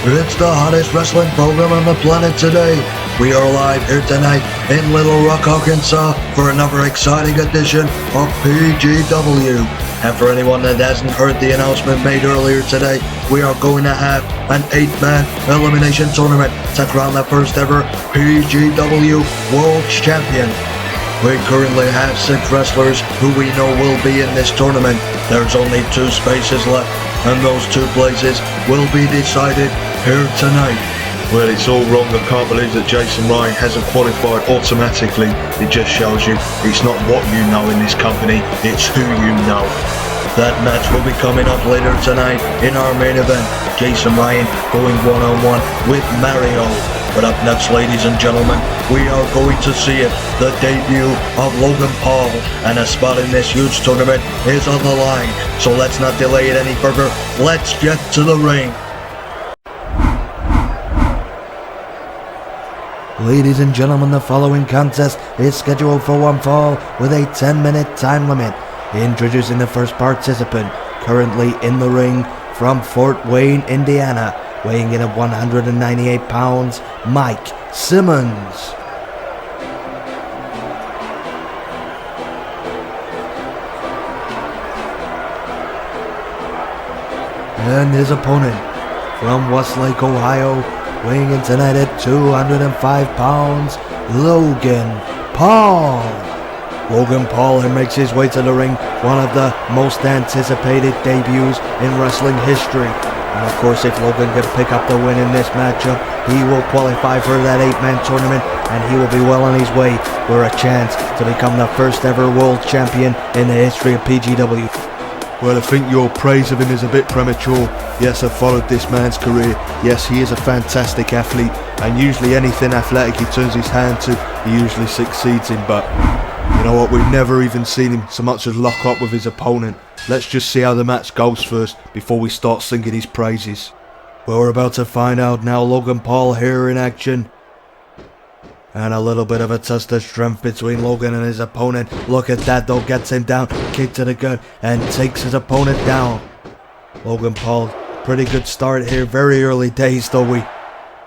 It's the hottest wrestling program on the planet today. We are live here tonight in Little Rock, Arkansas for another exciting edition of PGW. And for anyone that hasn't heard the announcement made earlier today, we are going to have an 8-man elimination tournament to crown the first ever PGW World Champion. We currently have 6 wrestlers who we know will be in this tournament. There's only 2 spaces left, and those 2 places will be decided here tonight. Well, it's all wrong. I can't believe that Jason hasn't qualified automatically. It just shows you it's not what you know in this company, it's who you know. That match will be coming up later tonight in our main event. Jason Ryan going one-on-one with Mario. But up next, ladies and gentlemen, we are going to see it, the debut of Logan Paul. And a spot in this huge tournament is on the line. So let's not delay it any further. Let's get to the ring. Ladies and gentlemen, the following contest is scheduled for one fall with a 10-minute time limit. Introducing the first participant, currently in the ring from Fort Wayne, Indiana, weighing in at 198 pounds, Mike Simmons. And his opponent from Westlake, Ohio, weighing in tonight at 205 pounds, Logan Paul. Logan Paul here makes his way to the ring, one of the most anticipated debuts in wrestling history. And of course, if Logan can pick up the win in this matchup, he will qualify for that 8-man tournament, and he will be well on his way for a chance to become the first ever world champion in the history of PGW. Well, I think your praise of him is a bit premature. Yes, I've followed this man's career. Yes, he is a fantastic athlete, and usually anything athletic he turns his hand to, he usually succeeds in. But you know what, we've never even seen him so much as lock up with his opponent. Let's just see how the match goes first before we start singing his praises. Well, we're about to find out now. Logan Paul here in action. And a little bit of a test of strength between Logan and his opponent. Look at that though, gets him down, kick to the gut, and takes his opponent down. Logan Paul, pretty good start here, very early days though.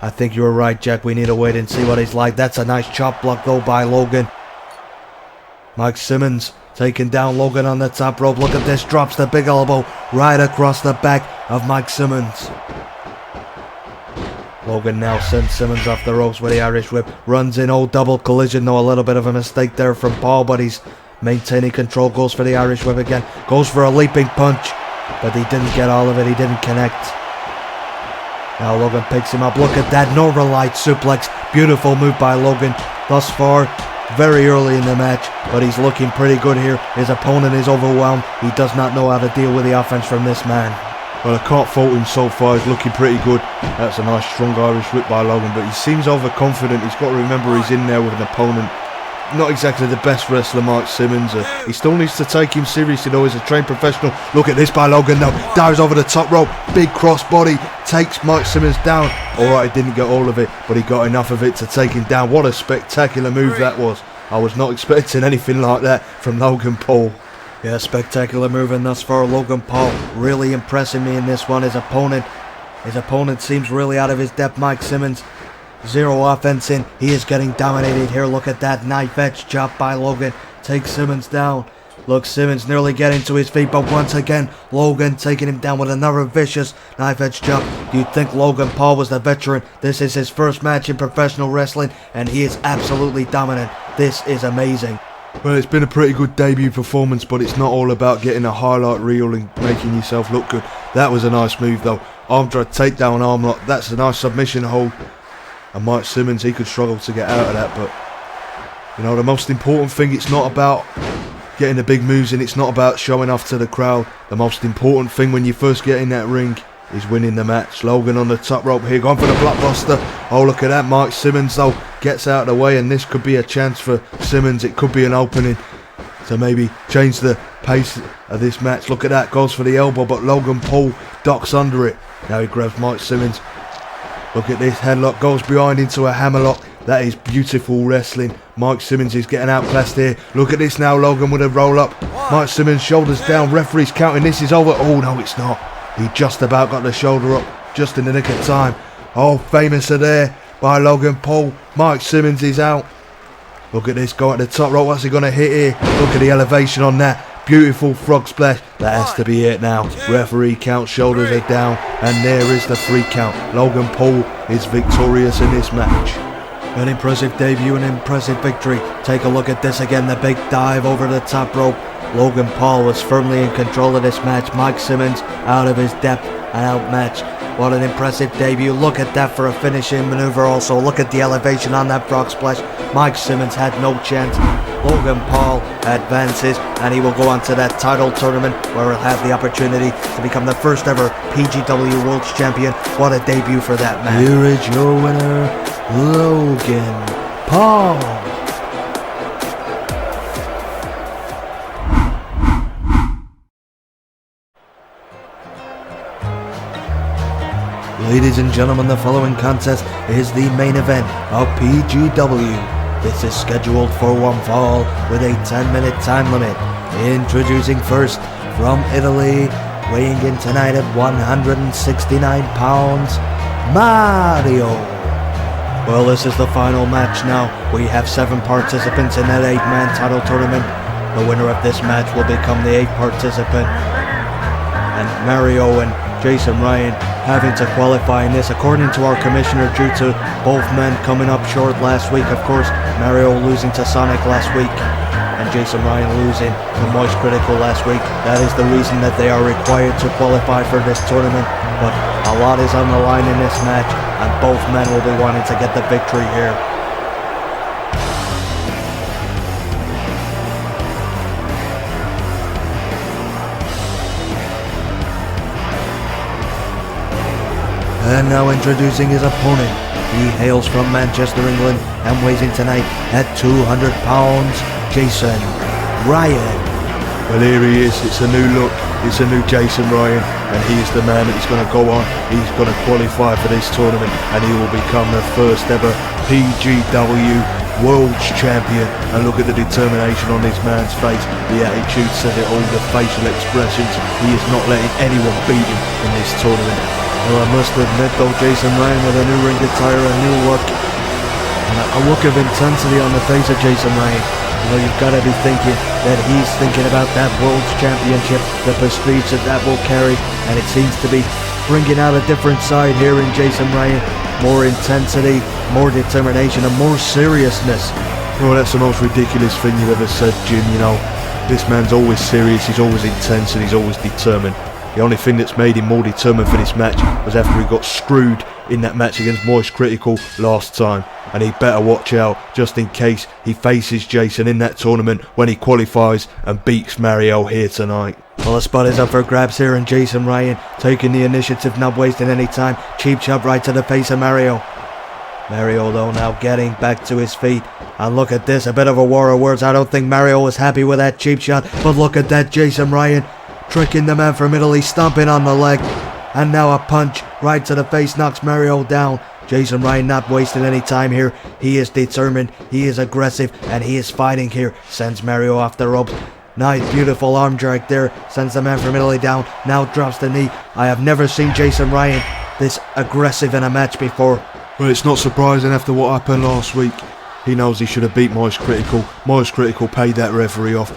I think you were right, Jack, we need to wait and see what he's like. That's a nice chop block though by Logan. Mike Simmons taking down Logan on the top rope. Look at this, drops the big elbow right across the back of Mike Simmons. Logan now sends Simmons off the ropes with the Irish whip. Runs in, double collision though. A little bit of a mistake there from Paul, but he's maintaining control. Goes for the Irish whip again. Goes for a leaping punch, but he didn't get all of it. He didn't connect. Now Logan picks him up. Look at that Northern Light suplex. Beautiful move by Logan thus far. Very early in the match, but he's looking pretty good here. His opponent is overwhelmed. He does not know how to deal with the offense from this man. Well, I can't fault him so far. He's looking pretty good. That's a nice strong Irish whip by Logan, but he seems overconfident. He's got to remember he's in there with an opponent. Not exactly the best wrestler, Mike Simmons. He still needs to take him seriously though. He's a trained professional. Look at this by Logan now. Dives over the top rope. Big cross body. Takes Mike Simmons down. Alright, he didn't get all of it, but he got enough of it to take him down. What a spectacular move that was. I was not expecting anything like that from Logan Paul. Yeah, spectacular move, and thus far Logan Paul really impressing me in this one. His opponent seems really out of his depth. Mike Simmons, 0 offense in. He is getting dominated here. Look at that knife edge chop by Logan. Takes Simmons down. Look, Simmons nearly getting to his feet, but once again, Logan taking him down with another vicious knife edge chop. You'd think Logan Paul was the veteran. This is his first match in professional wrestling, and he is absolutely dominant. This is amazing. Well, it's been a pretty good debut performance, but it's not all about getting a highlight reel and making yourself look good. That was a nice move though. Arm drag, takedown, arm lock. That's a nice submission hold. And Mike Simmons, he could struggle to get out of that, but you know, the most important thing, it's not about getting the big moves in, it's not about showing off to the crowd. The most important thing when you first get in that ring is winning the match. Logan on the top rope here, going for the blockbuster. Oh, look at that. Mike Simmons though gets out of the way, and this could be a chance for Simmons. It could be an opening to maybe change the pace of this match. Look at that, goes for the elbow, but Logan Paul ducks under it. Now he grabs Mike Simmons. Look at this, headlock, goes behind into a hammerlock. That is beautiful wrestling. Mike Simmons is getting outclassed here. Look at this now, Logan with a roll up. Mike Simmons shoulders down, referee's counting, this is over. Oh no, it's not. He just about got the shoulder up, just in the nick of time. Oh, famous are there by Logan Paul. Mike Simmons is out. Look at this guy at the top rope. What's he going to hit here? Look at the elevation on that. Beautiful frog splash. That has to be it now. Referee count, shoulders are down, and there is the 3 count. Logan Paul is victorious in this match. An impressive debut, an impressive victory. Take a look at this again, the big dive over the top rope. Logan Paul was firmly in control of this match. Mike Simmons out of his depth and outmatched. What an impressive debut. Look at that for a finishing maneuver also. Look at the elevation on that frog splash. Mike Simmons had no chance. Logan Paul advances and he will go on to that title tournament where he'll have the opportunity to become the first ever PGW World Champion. What a debut for that man. Here is your winner, Logan Paul. Ladies and gentlemen, the following contest is the main event of PGW. This is scheduled for one fall with a 10-minute time limit. Introducing first from Italy, weighing in tonight at 169 pounds, Mario. Well, this is the final match now. We have 7 participants in that 8-man title tournament. The winner of this match will become the 8th participant. And Mario and Jason Ryan having to qualify in this, according to our commissioner, due to both men coming up short last week. Of course, Mario losing to Sonic last week and Jason Ryan losing to Moist Critical last week. That is the reason that they are required to qualify for this tournament. But a lot is on the line in this match and both men will be wanting to get the victory here. And now introducing his opponent. He hails from Manchester, England, and weighs in tonight at 200 pounds, Jason Ryan. Well, here he is. It's a new look. It's a new Jason Ryan, and he is the man that is going to go on. He's going to qualify for this tournament, and he will become the first ever PGW World Champion. And look at the determination on this man's face. The attitude says it all, the facial expressions. He is not letting anyone beat him in this tournament. Well, I must admit though, Jason Ryan with a new ring attire, a new look, and a look of intensity on the face of Jason Ryan. You know, you've got to be thinking that he's thinking about that World Championship, the prestige that will carry, and it seems to be bringing out a different side here in Jason Ryan. More intensity, more determination, and more seriousness. Oh, that's the most ridiculous thing you've ever said, Jim. You know, this man's always serious, he's always intense, and he's always determined. The only thing that's made him more determined for this match was after he got screwed in that match against Moist Critical last time. And he better watch out just in case he faces Jason in that tournament when he qualifies and beats Mario here tonight. Well, the spot is up for grabs here and Jason Ryan taking the initiative, not wasting any time. Cheap shot right to the face of Mario. Mario though now getting back to his feet. And look at this, a bit of a war of words. I don't think Mario was happy with that cheap shot. But look at that, Jason Ryan tricking the man from Italy, stomping on the leg. And now a punch right to the face knocks Mario down. Jason Ryan not wasting any time here. He is determined, he is aggressive, and he is fighting here. Sends Mario off the ropes. Nice, beautiful arm drag there. Sends the man from Italy down. Now drops the knee. I have never seen Jason Ryan this aggressive in a match before. Well, it's not surprising after what happened last week. He knows he should have beat Moist Critical. Moist Critical paid that referee off.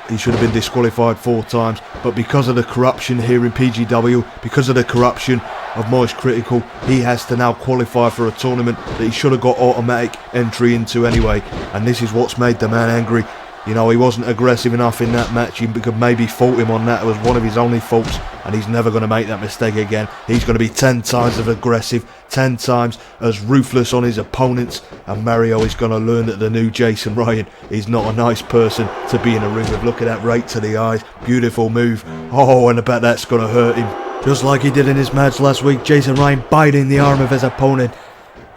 He should have been disqualified 4 times, but because of the corruption here in PGW, because of the corruption of Moist Critical, he has to now qualify for a tournament that he should have got automatic entry into anyway. And this is what's made the man angry. You know, he wasn't aggressive enough in that match. You could maybe fault him on that. It was one of his only faults, and he's never going to make that mistake again. He's going to be 10 times as aggressive, 10 times as ruthless on his opponents, and Mario is going to learn that the new Jason Ryan is not a nice person to be in a ring with. Look at that right to the eyes. Beautiful move. Oh, and I bet that's going to hurt him. Just like he did in his match last week, Jason Ryan biting the arm of his opponent.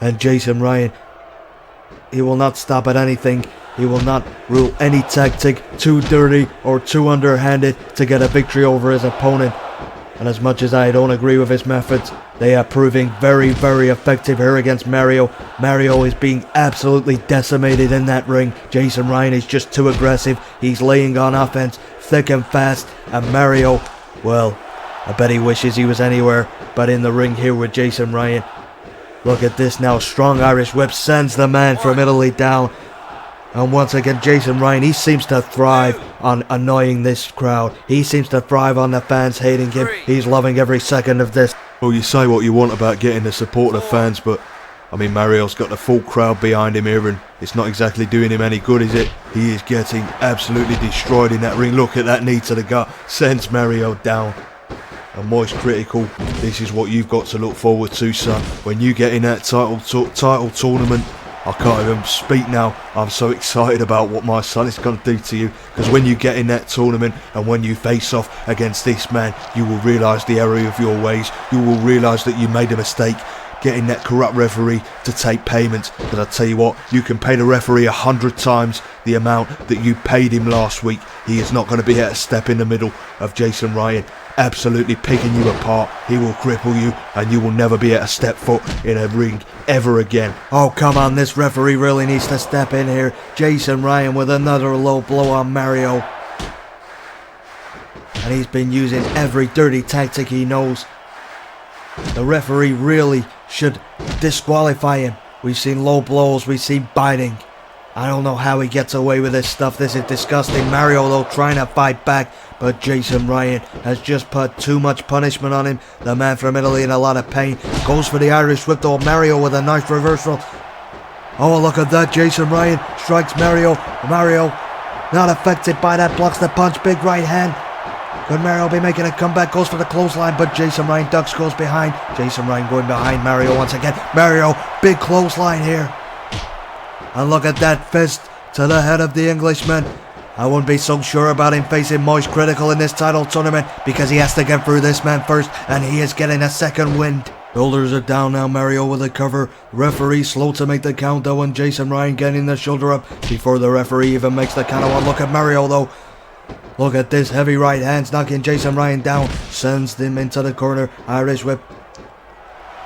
And Jason Ryan, he will not stop at anything. He will not rule any tactic too dirty or too underhanded to get a victory over his opponent. And as much as I don't agree with his methods, they are proving very, very effective here against Mario. Mario is being absolutely decimated in that ring. Jason Ryan is just too aggressive. He's laying on offense thick and fast. And Mario, well, I bet he wishes he was anywhere but in the ring here with Jason Ryan. Look at this now. Strong Irish whip sends the man from Italy down. And once again, Jason Ryan, he seems to thrive on annoying this crowd. He seems to thrive on the fans hating him. He's loving every second of this. Well, you say what you want about getting the support of the fans, but I mean, Mario's got the full crowd behind him here, and it's not exactly doing him any good, is it? He is getting absolutely destroyed in that ring. Look at that knee to the gut. Sends Mario down. And Moist Critical, this is what you've got to look forward to, son. When you get in that title tournament, I can't even speak now. I'm so excited about what my son is going to do to you. Because when you get in that tournament and when you face off against this man, you will realise the error of your ways. You will realise that you made a mistake getting that corrupt referee to take payments. But I tell you what, you can pay the referee 100 times the amount that you paid him last week. He is not going to be able to step in the middle of Jason Ryan, absolutely picking you apart. He will cripple you and you will never be able to step foot in a ring ever again. Oh, come on, this referee really needs to step in here. Jason Ryan with another low blow on Mario. And he's been using every dirty tactic he knows. The referee really should disqualify him. We've seen low blows, we've seen biting. I don't know how he gets away with this stuff. This is disgusting. Mario, though, trying to fight back, but Jason Ryan has just put too much punishment on him. The man from Italy in a lot of pain. Goes for the Irish whip, though. Mario with a nice reversal. Oh, look at that. Jason Ryan strikes Mario. Mario not affected by that. Blocks the punch. Big right hand. Could Mario be making a comeback? Goes for the clothesline, but Jason Ryan ducks, goes behind. Jason Ryan going behind Mario once again. Mario, big clothesline here. And look at that fist to the head of the Englishman. I wouldn't be so sure about him facing Moist Critical in this title tournament because he has to get through this man first, and he is getting a second wind. Shoulders are down now. Mario with a cover. Referee slow to make the count though, and Jason Ryan getting the shoulder up before the referee even makes the count. One look at Mario though. Look at this, heavy right hands knocking Jason Ryan down. Sends him into the corner. Irish whip.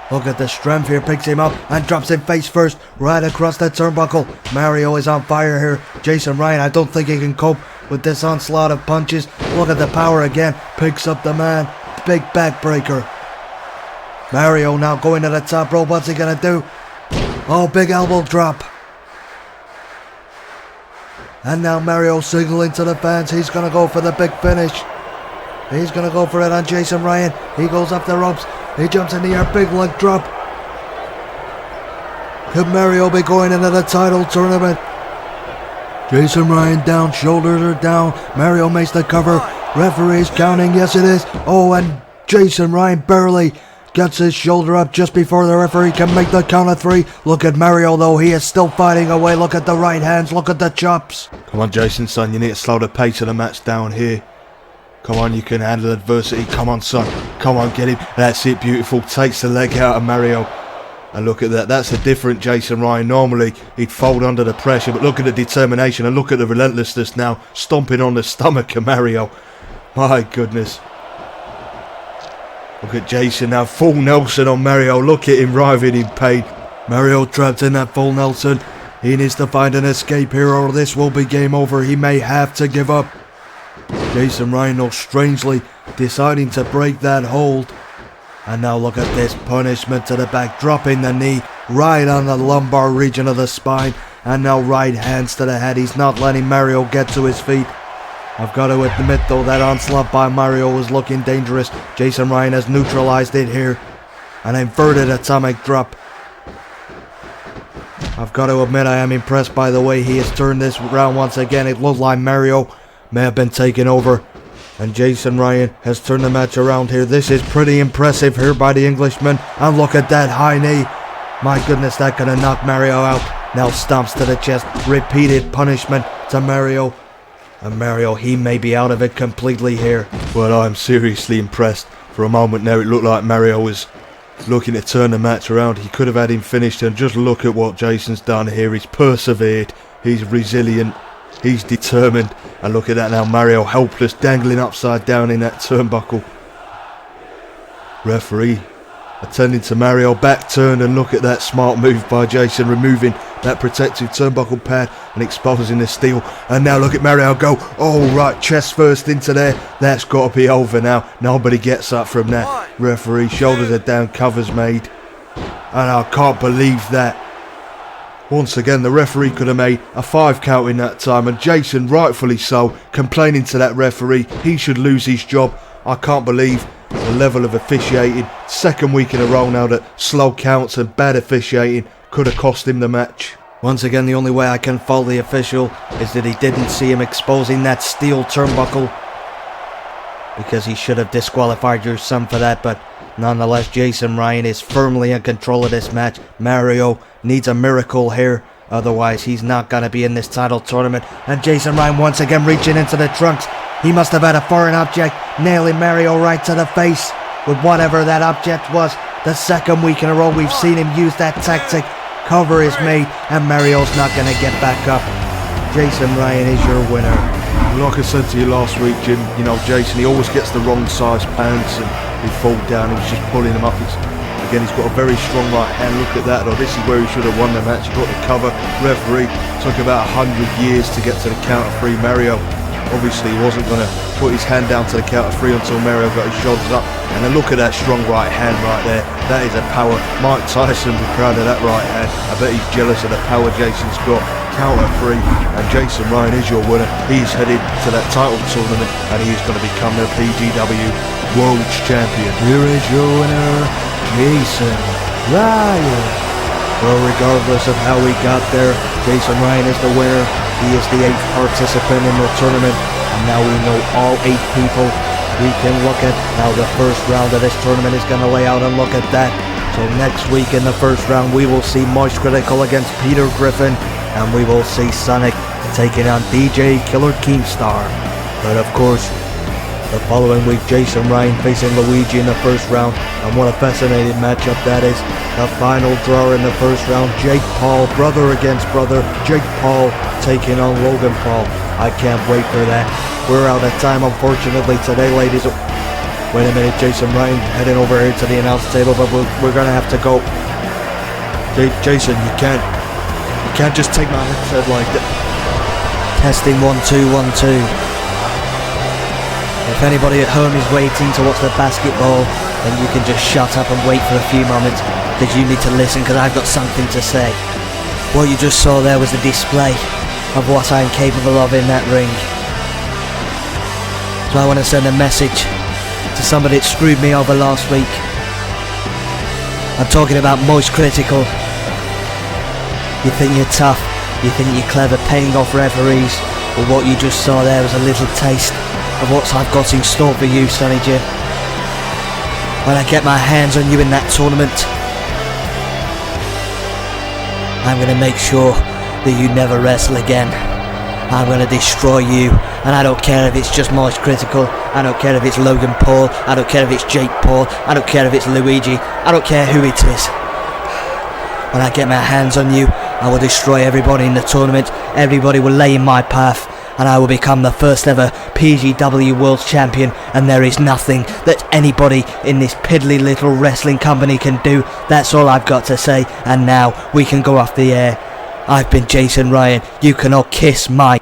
Look at the strength here, picks him up and drops him face first right across that turnbuckle. Mario is on fire here. Jason Ryan, I don't think he can cope with this onslaught of punches. Look at the power again. Picks up the man. Big backbreaker. Mario now going to the top rope. What's he going to do? Oh, big elbow drop. And now Mario signaling to the fans. He's going to go for the big finish. He's going to go for it on Jason Ryan. He goes up the ropes. He jumps in the air. Big leg drop. Could Mario be going into the title tournament? Jason Ryan down. Shoulders are down. Mario makes the cover. Referee's counting. Yes, it is. Oh, and Jason Ryan barely gets his shoulder up just before the referee can make the count of three. Look at Mario though, he is still fighting away. Look at the right hands, look at the chops. Come on, Jason, son, you need to slow the pace of the match down here. Come on, you can handle adversity. Come on, son. Come on, get him. That's it, beautiful. Takes the leg out of Mario. And look at that. That's a different Jason Ryan. Normally, he'd fold under the pressure, but look at the determination and look at the relentlessness now. Stomping on the stomach of Mario. My goodness. Look at Jason now, full Nelson on Mario. Look at him writhing in pain. Mario trapped in that full Nelson. He needs to find an escape here or this will be game over. He may have to give up. Jason Ryan, though, strangely deciding to break that hold. And now look at this punishment to the back. Dropping the knee right on the lumbar region of the spine. And now right hands to the head. He's not letting Mario get to his feet. I've got to admit though, that onslaught by Mario was looking dangerous. Jason Ryan has neutralized it here. An inverted atomic drop. I've got to admit I am impressed by the way he has turned this round once again. It looked like Mario may have been taken over. And Jason Ryan has turned the match around here. This is pretty impressive here by the Englishman. And look at that high knee. My goodness, that could have knocked Mario out. Now stomps to the chest. Repeated punishment to Mario. And Mario, he may be out of it completely here. Well, I'm seriously impressed. For a moment there, it looked like Mario was looking to turn the match around. He could have had him finished, and just look at what Jason's done here. He's persevered. He's resilient. He's determined. And look at that now, Mario helpless, dangling upside down in that turnbuckle. Referee attending to Mario, back turned, and look at that smart move by Jason, removing that protective turnbuckle pad and exposing the steel. And now look at Mario go. Oh right, chest first into there. That's got to be over now. Nobody gets up from that. Referee, shoulders are down, covers made. and I can't believe that. Once again, the referee could have made a 5 count in that time, and Jason, rightfully so, complaining to that referee he should lose his job. I can't believe the level of officiating. Second week in a row now that slow counts and bad officiating could have cost him the match. Once again, the only way I can fault the official is that he didn't see him exposing that steel turnbuckle, because he should have disqualified your son for that. But nonetheless, Jason Ryan is firmly in control of this match. Mario needs a miracle here, otherwise he's not going to be in this title tournament. And Jason Ryan once again reaching into the trunks. He must have had a foreign object nailing Mario right to the face with whatever that object was. The second week in a row we've seen him use that tactic. Cover is made and Mario's not going to get back up. Jason Ryan is your winner. Like I said to you last week, Jim, you know, Jason, he always gets the wrong size pants and he fall down. He was just pulling them up. Again, he's got a very strong right hand. Look at that. Oh, this is where he should have won the match. He got the cover. Referee took about 100 years to get to the count of 3. Mario, obviously, he wasn't going to put his hand down to the count of 3 until Mario got his shoulders up. And then look at that strong right hand right there. That is a power. Mike Tyson would be proud of that right hand. I bet he's jealous of the power Jason's got. Count of 3, and Jason Ryan is your winner. He's headed to that title tournament and he is going to become the PGW World Champion. Here is your winner, Jason Ryan. Well, regardless of how we got there, Jason Ryan is the winner. He is the 8th participant in the tournament, and now we know all 8 people we can look at. Now the first round of this tournament is going to lay out and look at that. So next week in the first round we will see Moist Critical against Peter Griffin, and we will see Sonic taking on DJ Killer Keemstar. But of course, the following week, Jason Ryan facing Luigi in the first round, and what a fascinating matchup that is. The final draw in the first round, Jake Paul, brother against brother, Jake Paul taking on Logan Paul. I can't wait for that. We're out of time, unfortunately, today, ladies. Wait a minute, Jason Ryan heading over here to the announce table, but we're gonna have to go. Jason, you can't just take my headset like that. Testing 1 2 1 2. If anybody at home is waiting to watch the basketball, then you can just shut up and wait for a few moments, because you need to listen, because I've got something to say. What you just saw there was a display of what I'm capable of in that ring. So I want to send a message to somebody that screwed me over last week. I'm talking about Moist Critical. You think you're tough, you think you're clever paying off referees, but what you just saw there was a little taste of what I've got in store for you, Sonny Jim. When I get my hands on you in that tournament, I'm going to make sure that you never wrestle again. I'm going to destroy you, and I don't care if it's just Moist Critical, I don't care if it's Logan Paul, I don't care if it's Jake Paul, I don't care if it's Luigi, I don't care who it is. When I get my hands on you, I will destroy everybody in the tournament. Everybody will lay in my path, and I will become the first ever PGW World Champion, and there is nothing that anybody in this piddly little wrestling company can do. That's all I've got to say, and now we can go off the air. I've been Jason Ryan. You can all kiss my